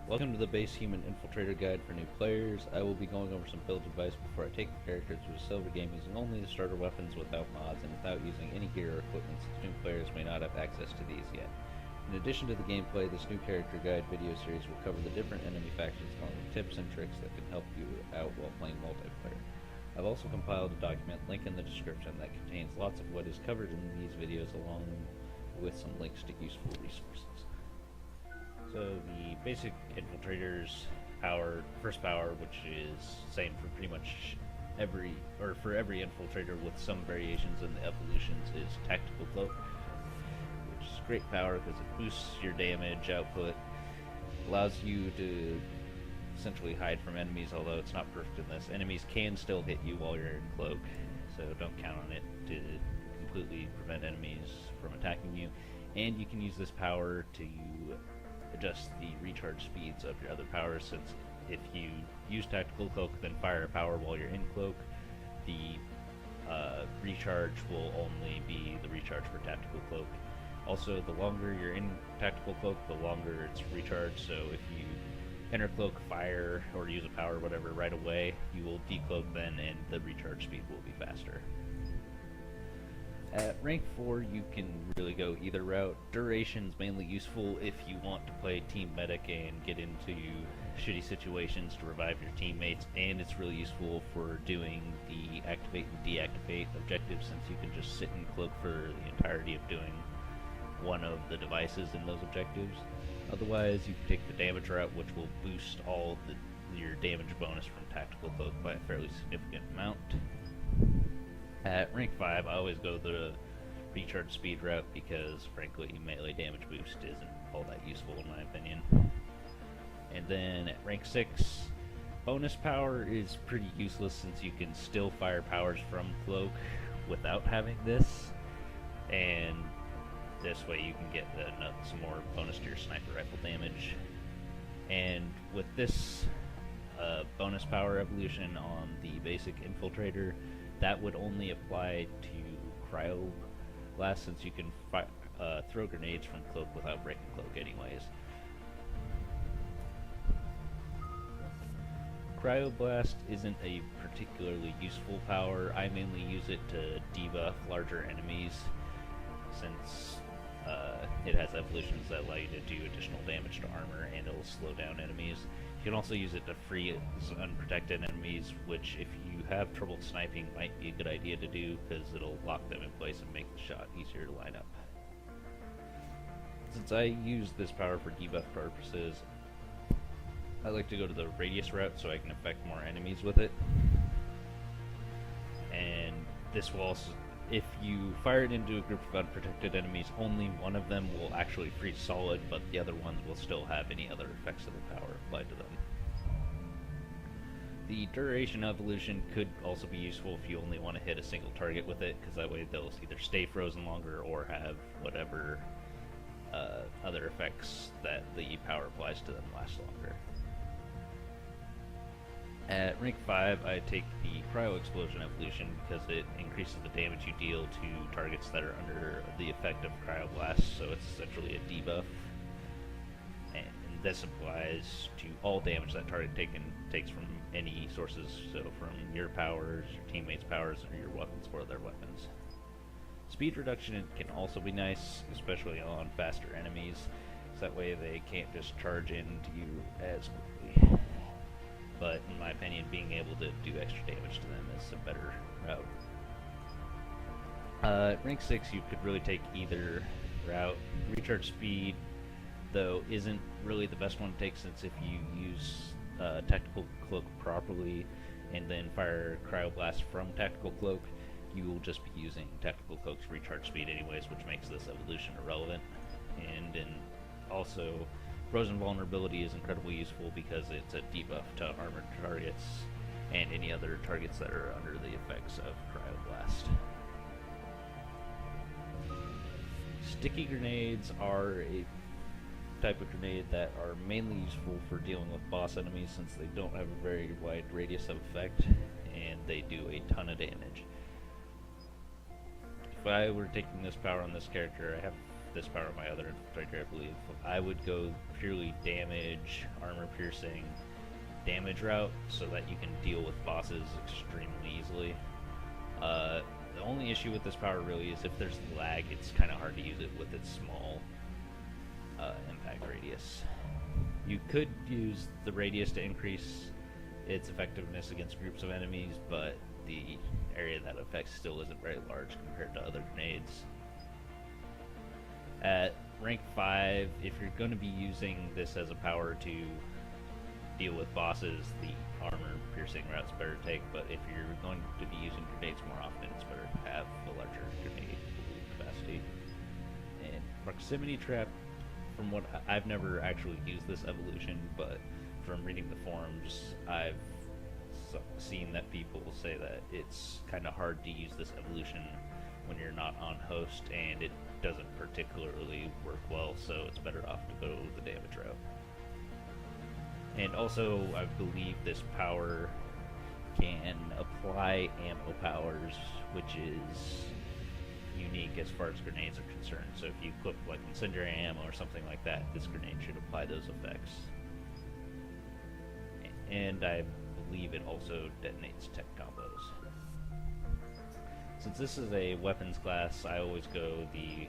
Welcome to the Base Human Infiltrator Guide for new players. I will be going over some build advice before I take the character to a silver game using only the starter weapons without mods and without using any gear or equipment since new players may not have access to these yet. In addition to the gameplay, this new character guide video series will cover the different enemy factions along with tips and tricks that can help you out while playing multiplayer. I've also compiled a document, link in the description, that contains lots of what is covered in these videos along with some links to useful resources. So the basic infiltrator's power, first power, which is same for pretty much every infiltrator with some variations in the evolutions, is tactical cloak, which is great power because it boosts your damage output, allows you to essentially hide from enemies, although it's not perfect in this. Enemies can still hit you while you're in cloak, so don't count on it to completely prevent enemies from attacking you. And you can use this power to adjust the recharge speeds of your other powers, since if you use tactical cloak then fire a power while you're in cloak, the recharge will only be the recharge for tactical cloak. Also, the longer you're in tactical cloak, the longer it's recharged, so if you enter cloak, fire, or use a power, whatever, right away, you will decloak then and the recharge speed will be faster. At rank 4, you can really go either route. Duration's mainly useful if you want to play team medic and get into shitty situations to revive your teammates, and it's really useful for doing the activate and deactivate objectives, since you can just sit in cloak for the entirety of doing one of the devices in those objectives. Otherwise, you can take the damage route, which will boost all your damage bonus from tactical cloak by a fairly significant amount. At rank 5, I always go the recharge speed route because, frankly, melee damage boost isn't all that useful in my opinion. And then at rank 6, bonus power is pretty useless since you can still fire powers from cloak without having this, and this way you can get some more bonus to your sniper rifle damage. And with this bonus power evolution on the basic infiltrator, that would only apply to cryo blast, since you can throw grenades from cloak without breaking cloak anyways. Cryoblast isn't a particularly useful power. I mainly use it to debuff larger enemies, since it has evolutions that allow you to do additional damage to armor, and it'll slow down enemies. You can also use it to freeze unprotected enemies, which if you have trouble sniping might be a good idea to do, because it'll lock them in place and make the shot easier to line up. Since I use this power for debuff purposes, I like to go to the radius route so I can affect more enemies with it. And this will also, if you fire it into a group of unprotected enemies, only one of them will actually freeze solid, but the other ones will still have any other effects of the power applied to them. The duration evolution could also be useful if you only want to hit a single target with it, because that way they'll either stay frozen longer or have whatever other effects that the power applies to them last longer. At rank 5, I take the Cryo Explosion evolution because it increases the damage you deal to targets that are under the effect of Cryoblast, so it's essentially a debuff. And this applies to all damage that target takes from any sources, so from your powers, your teammates' powers, or your weapons or their weapons. Speed reduction can also be nice, especially on faster enemies, so that way they can't just charge into you as quickly. But in my opinion, being able to do extra damage to them is a better route. Rank 6, you could really take either route. Recharge speed, though, isn't really the best one to take, since if you use tactical cloak properly and then fire cryoblast from tactical cloak, you will just be using tactical cloak's recharge speed anyways, which makes this evolution irrelevant. And also, Frozen Vulnerability is incredibly useful because it's a debuff to armored targets and any other targets that are under the effects of Cryoblast. Sticky grenades are a type of grenade that are mainly useful for dealing with boss enemies, since they don't have a very wide radius of effect and they do a ton of damage. If I were taking this power on this character, I have this power in my other Infiltrator, I believe. I would go purely damage, armor piercing, damage route, so that you can deal with bosses extremely easily. The only issue with this power really is if there's lag, it's kind of hard to use it with its small impact radius. You could use the radius to increase its effectiveness against groups of enemies, but the area that affects still isn't very large compared to other grenades. At rank 5, if you're going to be using this as a power to deal with bosses, the armor piercing route's better to take, but if you're going to be using grenades more often, it's better to have a larger grenade capacity. And proximity trap, from what I've never actually used this evolution, but from reading the forums, I've seen that people say that it's kind of hard to use this evolution when you're not on host, and it doesn't particularly work well, so it's better off to go the damage route. And also, I believe this power can apply ammo powers, which is unique as far as grenades are concerned. So if you equip like incendiary ammo or something like that, this grenade should apply those effects. And I believe it also detonates tech combos. Since this is a weapons class, I always go the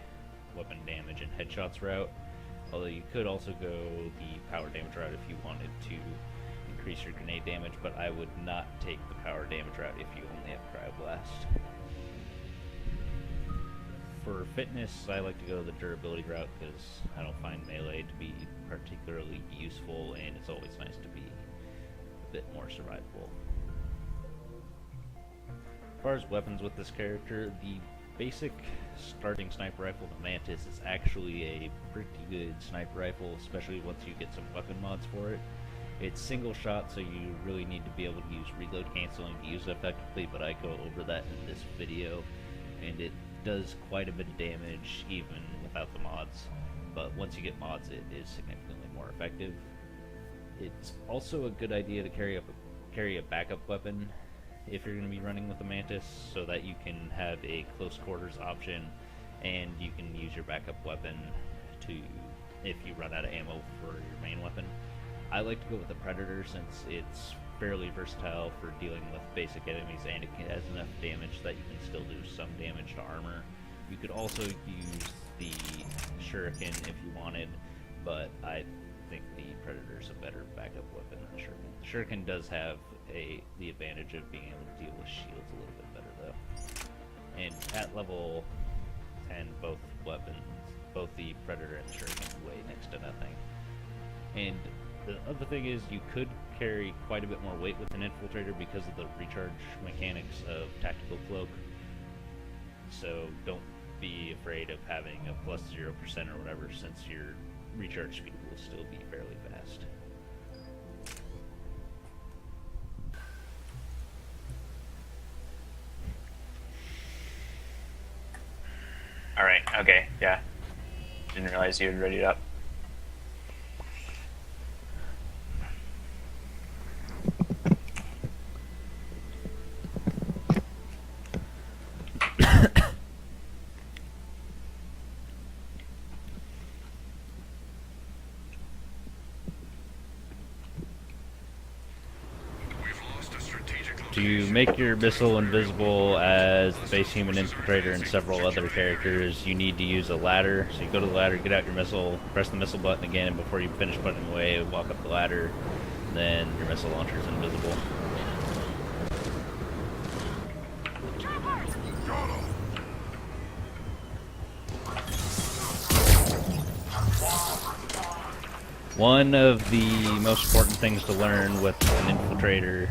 weapon damage and headshots route, although you could also go the power damage route if you wanted to increase your grenade damage, but I would not take the power damage route if you only have cryoblast. For fitness, I like to go the durability route because I don't find melee to be particularly useful, and it's always nice to be a bit more survivable. As far as weapons with this character, the basic starting sniper rifle, the Mantis, is actually a pretty good sniper rifle, especially once you get some weapon mods for it. It's single shot, so you really need to be able to use reload canceling to use it effectively, but I go over that in this video, and it does quite a bit of damage even without the mods, but once you get mods it is significantly more effective. It's also a good idea to carry a backup weapon if you're going to be running with the Mantis, so that you can have a close quarters option, and you can use your backup weapon to, if you run out of ammo for your main weapon. I like to go with the Predator since it's fairly versatile for dealing with basic enemies, and it has enough damage that you can still do some damage to armor. You could also use the Shuriken if you wanted, but I think the Predator is a better backup weapon than the Shuriken. The Shuriken does have the advantage of being able to deal with shields a little bit better though. And at level 10, both weapons, both the Predator and the Shuriken, weigh next to nothing. And the other thing is you could carry quite a bit more weight with an Infiltrator because of the recharge mechanics of Tactical Cloak. So don't be afraid of having a plus 0% or whatever, since your recharge speed will still be fairly fast. Alright, okay, yeah. Didn't realize you had readied up. To make your missile invisible as the base human infiltrator and several other characters, you need to use a ladder. So you go to the ladder, get out your missile, press the missile button again, and before you finish putting it away, walk up the ladder, then your missile launcher is invisible. One of the most important things to learn with an infiltrator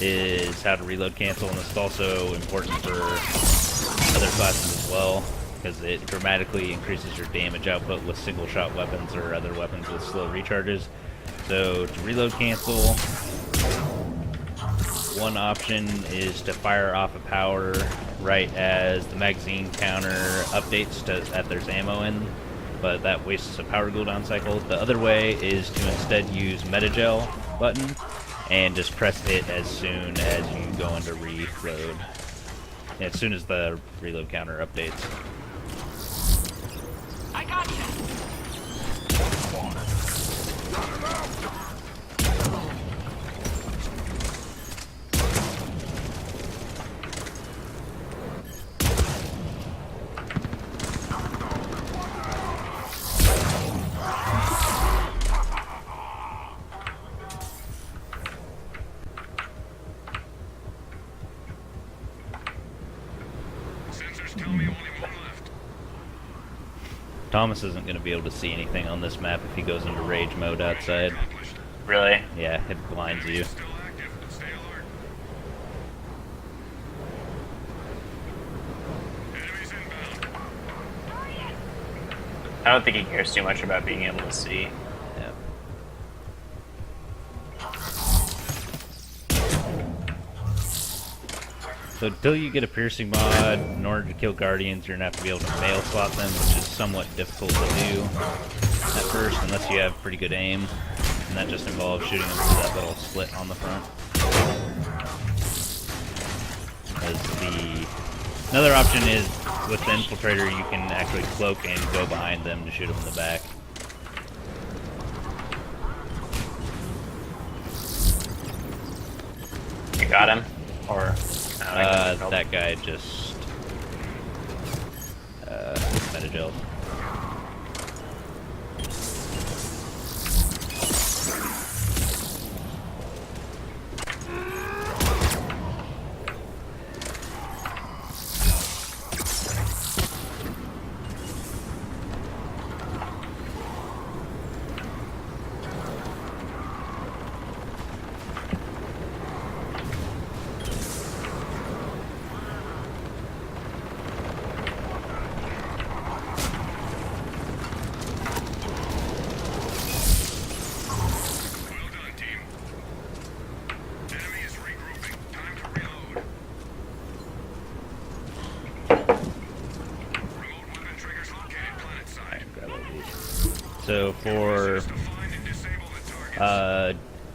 is how to reload cancel, and it's also important for other classes as well, because it dramatically increases your damage output with single shot weapons or other weapons with slow recharges. So to reload cancel, one option is to fire off a power right as the magazine counter updates that there's ammo in, but that wastes a power cooldown cycle. The other way is to instead use Metagel button and just press it as soon as you go into reload. As soon as the reload counter updates. Thomas isn't going to be able to see anything on this map if he goes into rage mode outside. Really? Yeah, it blinds you. I don't think he cares too much about being able to see. Yeah. So until you get a piercing mod, in order to kill guardians, you're going to have to be able to mail slot them, which is somewhat difficult to do at first, unless you have pretty good aim. And that just involves shooting them through that little slit on the front. Another option is, with the Infiltrator, you can actually cloak and go behind them to shoot them in the back. You got him? Or... that guy just meta-gelled. So for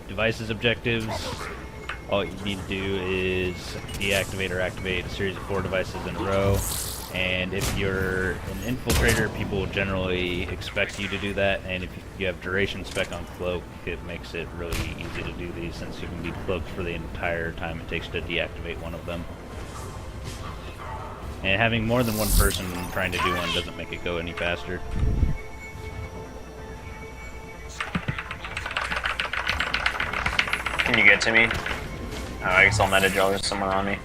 devices objectives, all you need to do is deactivate or activate a series of 4 devices in a row. And if you're an infiltrator, people will generally expect you to do that. And if you have duration spec on cloak, it makes it really easy to do these, since you can be cloaked for the entire time it takes to deactivate one of them. And having more than one person trying to do one doesn't make it go any faster. Can you get to me? Oh, I guess I'll meta-gel. There's someone on me.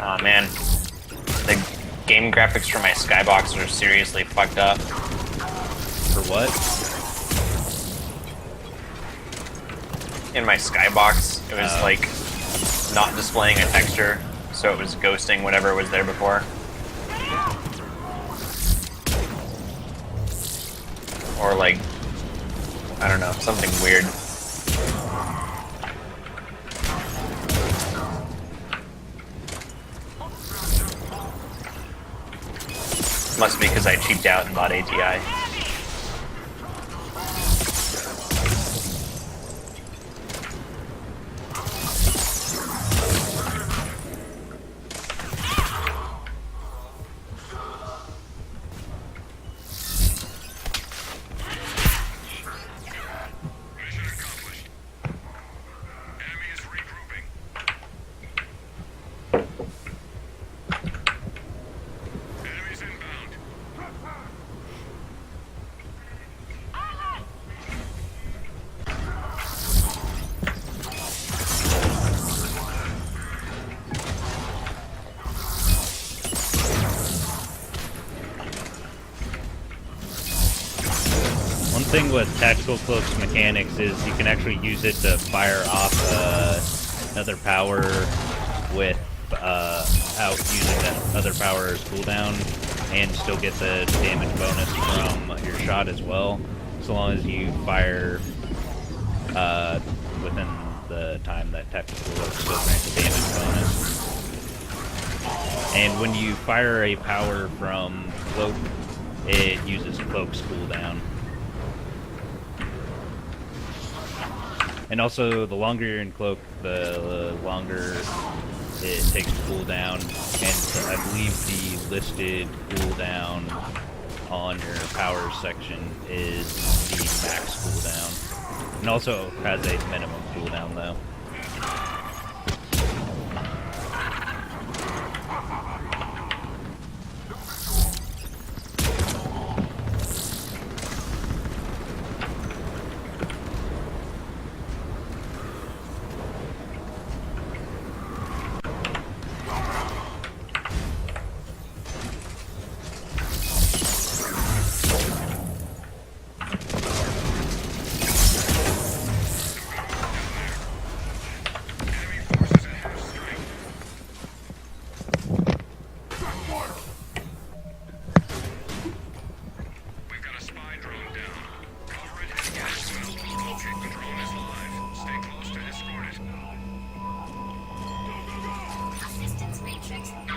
Oh man, the game graphics for my skybox are seriously fucked up. For what? In my skybox, it was like not displaying a texture, so it was ghosting whatever was there before. Or like, I don't know, something weird. Must be because I cheaped out and bought ATI. thing with tactical cloak's mechanics is you can actually use it to fire off another power without using that other power's cooldown, and still get the damage bonus from your shot as well, so long as you fire within the time that tactical cloak still grants a damage bonus. And when you fire a power from cloak, it uses cloak's cooldown. And also, the longer you're in cloak, the longer it takes to cool down. And I believe the listed cooldown on your power section is the max cooldown. And also has a minimum cooldown though.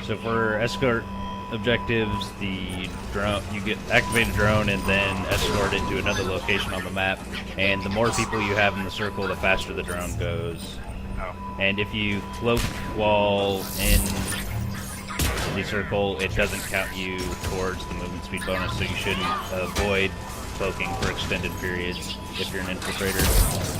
So for escort objectives, the drone, you activate a drone and then escort it to another location on the map. And the more people you have in the circle, the faster the drone goes. Oh. And if you cloak while in the circle, it doesn't count you towards the movement speed bonus, so you shouldn't avoid cloaking for extended periods if you're an infiltrator.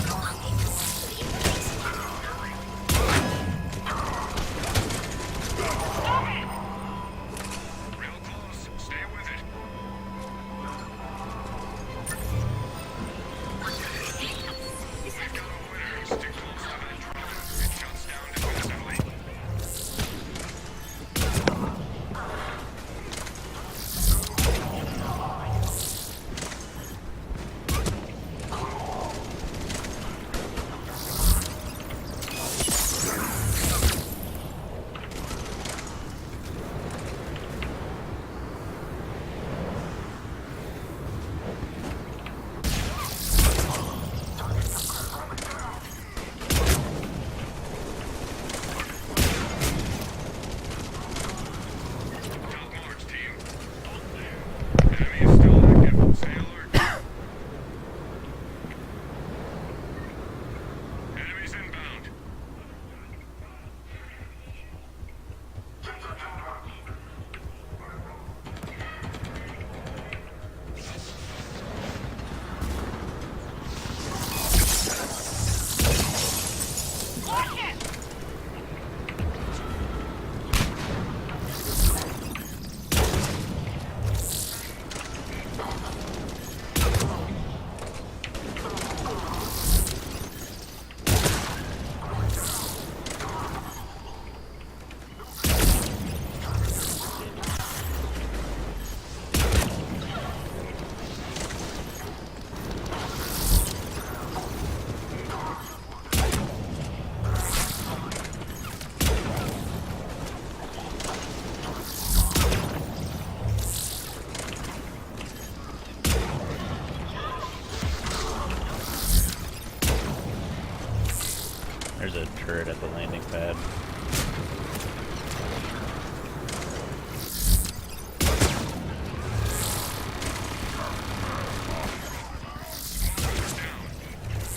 There's a turret at the landing pad.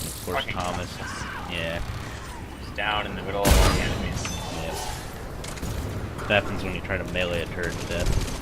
Of course, Thomas. Yeah. He's down in the middle of all the enemies. Yeah. That happens when you try to melee a turret to death.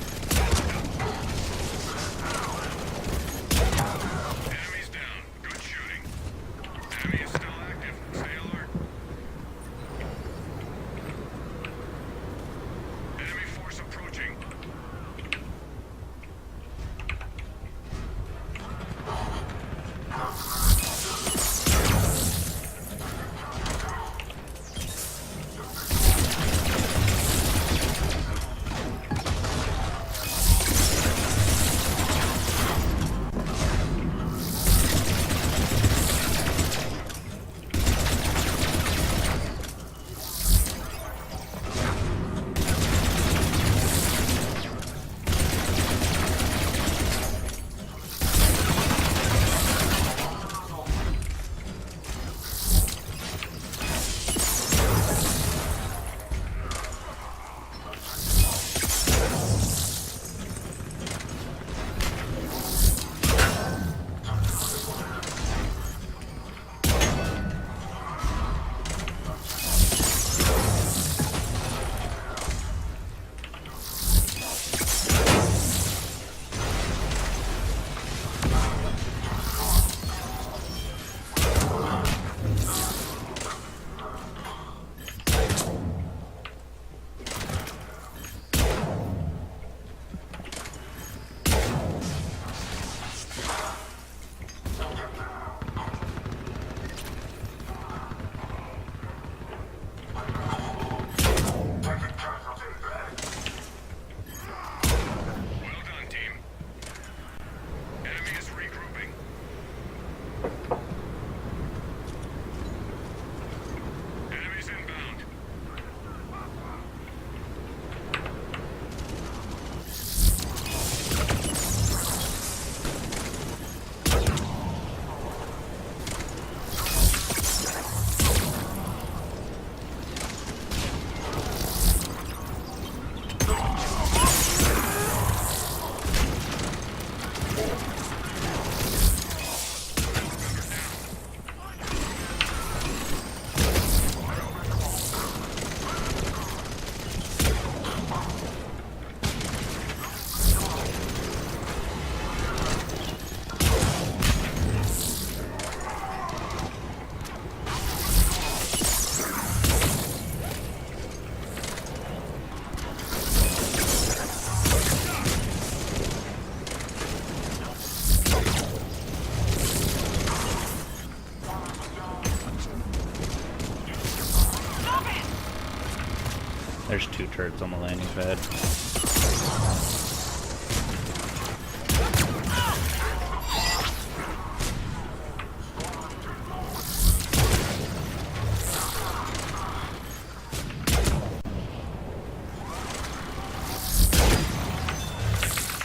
There's 2 turrets on the landing pad.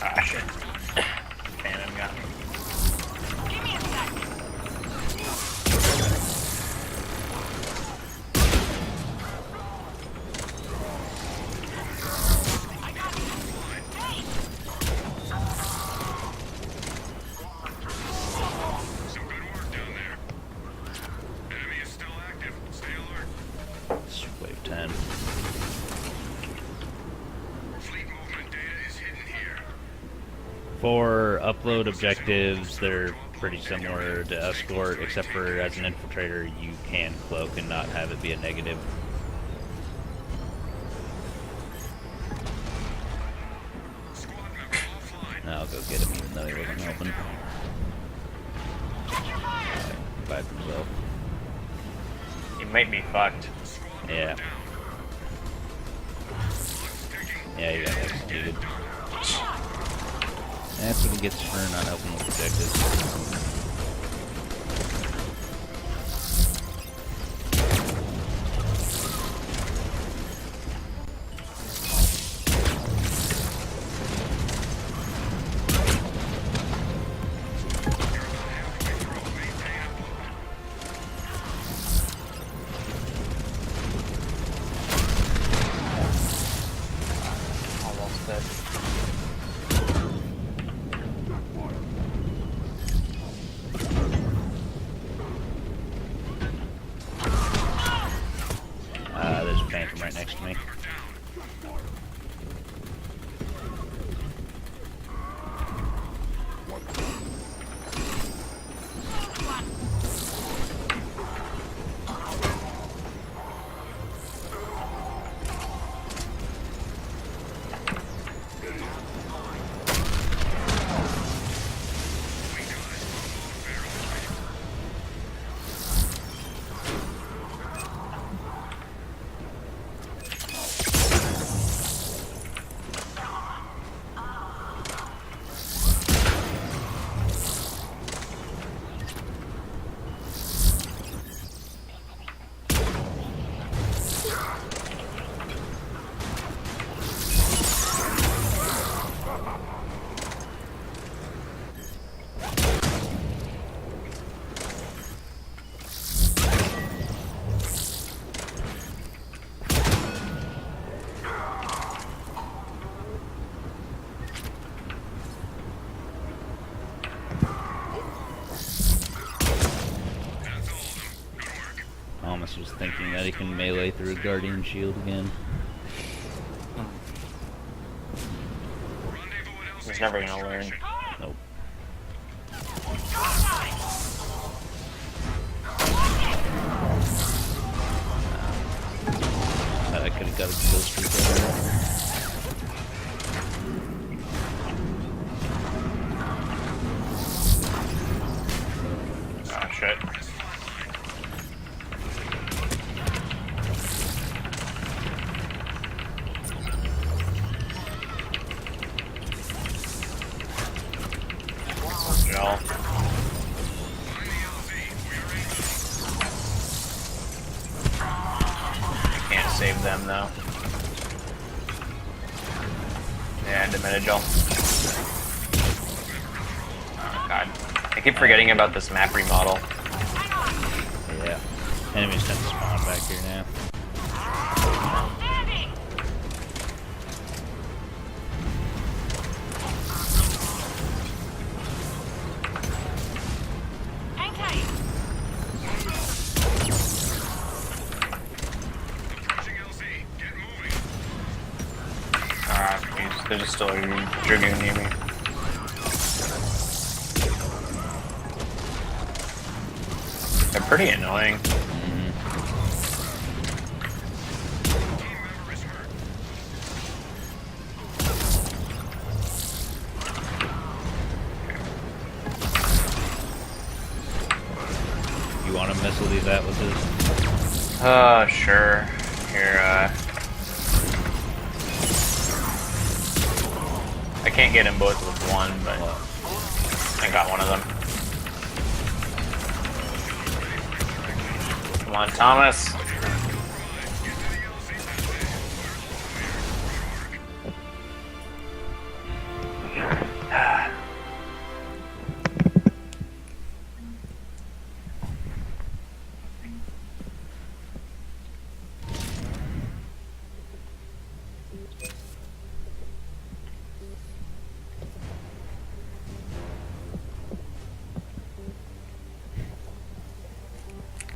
Ah, shit. Cannon got me. It's wave 10. For upload objectives, they're pretty similar to escort, except for as an infiltrator, you can cloak and not have it be a negative. I'll go get him even though he wasn't helping. By himself. He might be fucked. Yeah. Yeah, you got executed. That's what he gets for not helping with objectives. Almost dead. There's a phantom right next to me. Thomas was thinking that he can melee through Guardian Shield again. He's never gonna learn. Nope. I could have got a kill streak there. Oh shit. No. I can't save them though. Yeah, Dimensional. Oh god. I keep forgetting about this map remodel. Yeah. Enemies tend to spawn back here now. There's still a Dragoon near me. They're pretty annoying. You want to missile these at with this? Sure. Here, can't get them both with one, but I got one of them. Come on, Thomas.